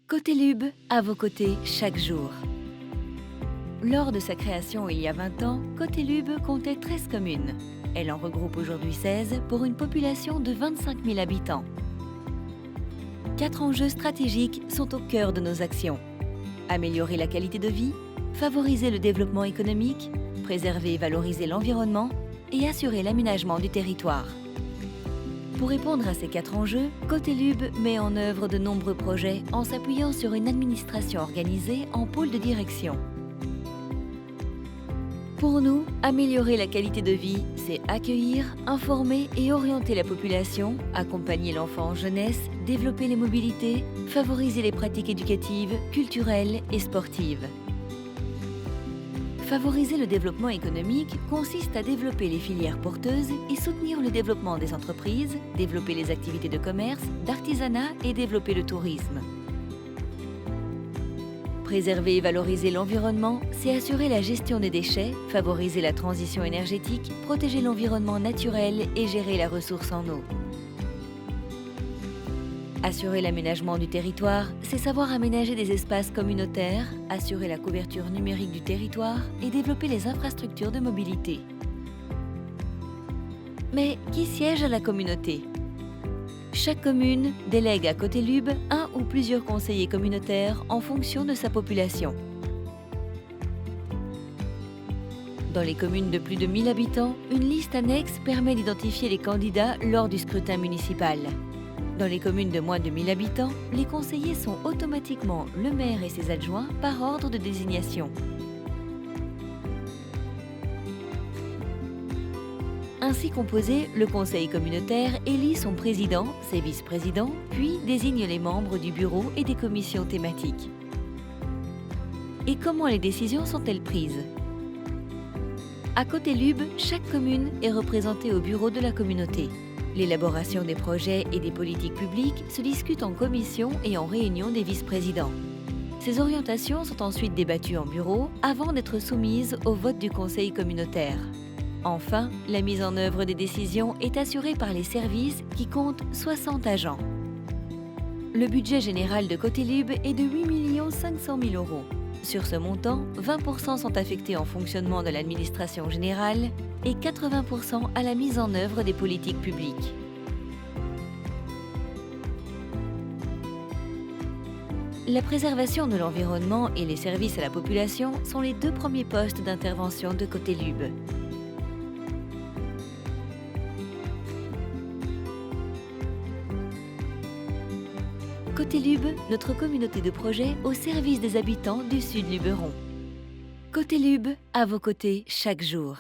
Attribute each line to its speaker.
Speaker 1: Cotelub, à vos côtés chaque jour. Lors de sa création il y a 20 ans, Cotelub comptait 13 communes. Elle en regroupe aujourd'hui 16 pour une population de 25 000 habitants. 4 enjeux stratégiques sont au cœur de nos actions. Améliorer la qualité de vie, favoriser le développement économique, préserver et valoriser l'environnement et assurer l'aménagement du territoire. Pour répondre à ces 4 enjeux, Cotelub met en œuvre de nombreux projets en s'appuyant sur une administration organisée en pôles de direction. Pour nous, améliorer la qualité de vie, c'est accueillir, informer et orienter la population, accompagner l'enfant en jeunesse, développer les mobilités, favoriser les pratiques éducatives, culturelles et sportives. Favoriser le développement économique consiste à développer les filières porteuses et soutenir le développement des entreprises, développer les activités de commerce, d'artisanat et développer le tourisme. Préserver et valoriser l'environnement, c'est assurer la gestion des déchets, favoriser la transition énergétique, protéger l'environnement naturel et gérer la ressource en eau. Assurer l'aménagement du territoire, c'est savoir aménager des espaces communautaires, assurer la couverture numérique du territoire et développer les infrastructures de mobilité. Mais qui siège à la communauté? Chaque commune délègue à Cotelub un ou plusieurs conseillers communautaires en fonction de sa population. Dans les communes de plus de 1000 habitants, une liste annexe permet d'identifier les candidats lors du scrutin municipal. Dans les communes de moins de 1000 habitants, les conseillers sont automatiquement le maire et ses adjoints par ordre de désignation. Ainsi composé, le conseil communautaire élit son président, ses vice-présidents, puis désigne les membres du bureau et des commissions thématiques. Et comment les décisions sont-elles prises? À Cotelub, chaque commune est représentée au bureau de la communauté. L'élaboration des projets et des politiques publiques se discute en commission et en réunion des vice-présidents. Ces orientations sont ensuite débattues en bureau avant d'être soumises au vote du conseil communautaire. Enfin, la mise en œuvre des décisions est assurée par les services qui comptent 60 agents. Le budget général de Cotelub est de 8 500 000 €. Sur ce montant, 20% sont affectés en fonctionnement de l'administration générale et 80% à la mise en œuvre des politiques publiques. La préservation de l'environnement et les services à la population sont les 2 premiers postes d'intervention de Cotelub. Cotelub, notre communauté de projets au service des habitants du Sud Luberon. Cotelub, à vos côtés chaque jour.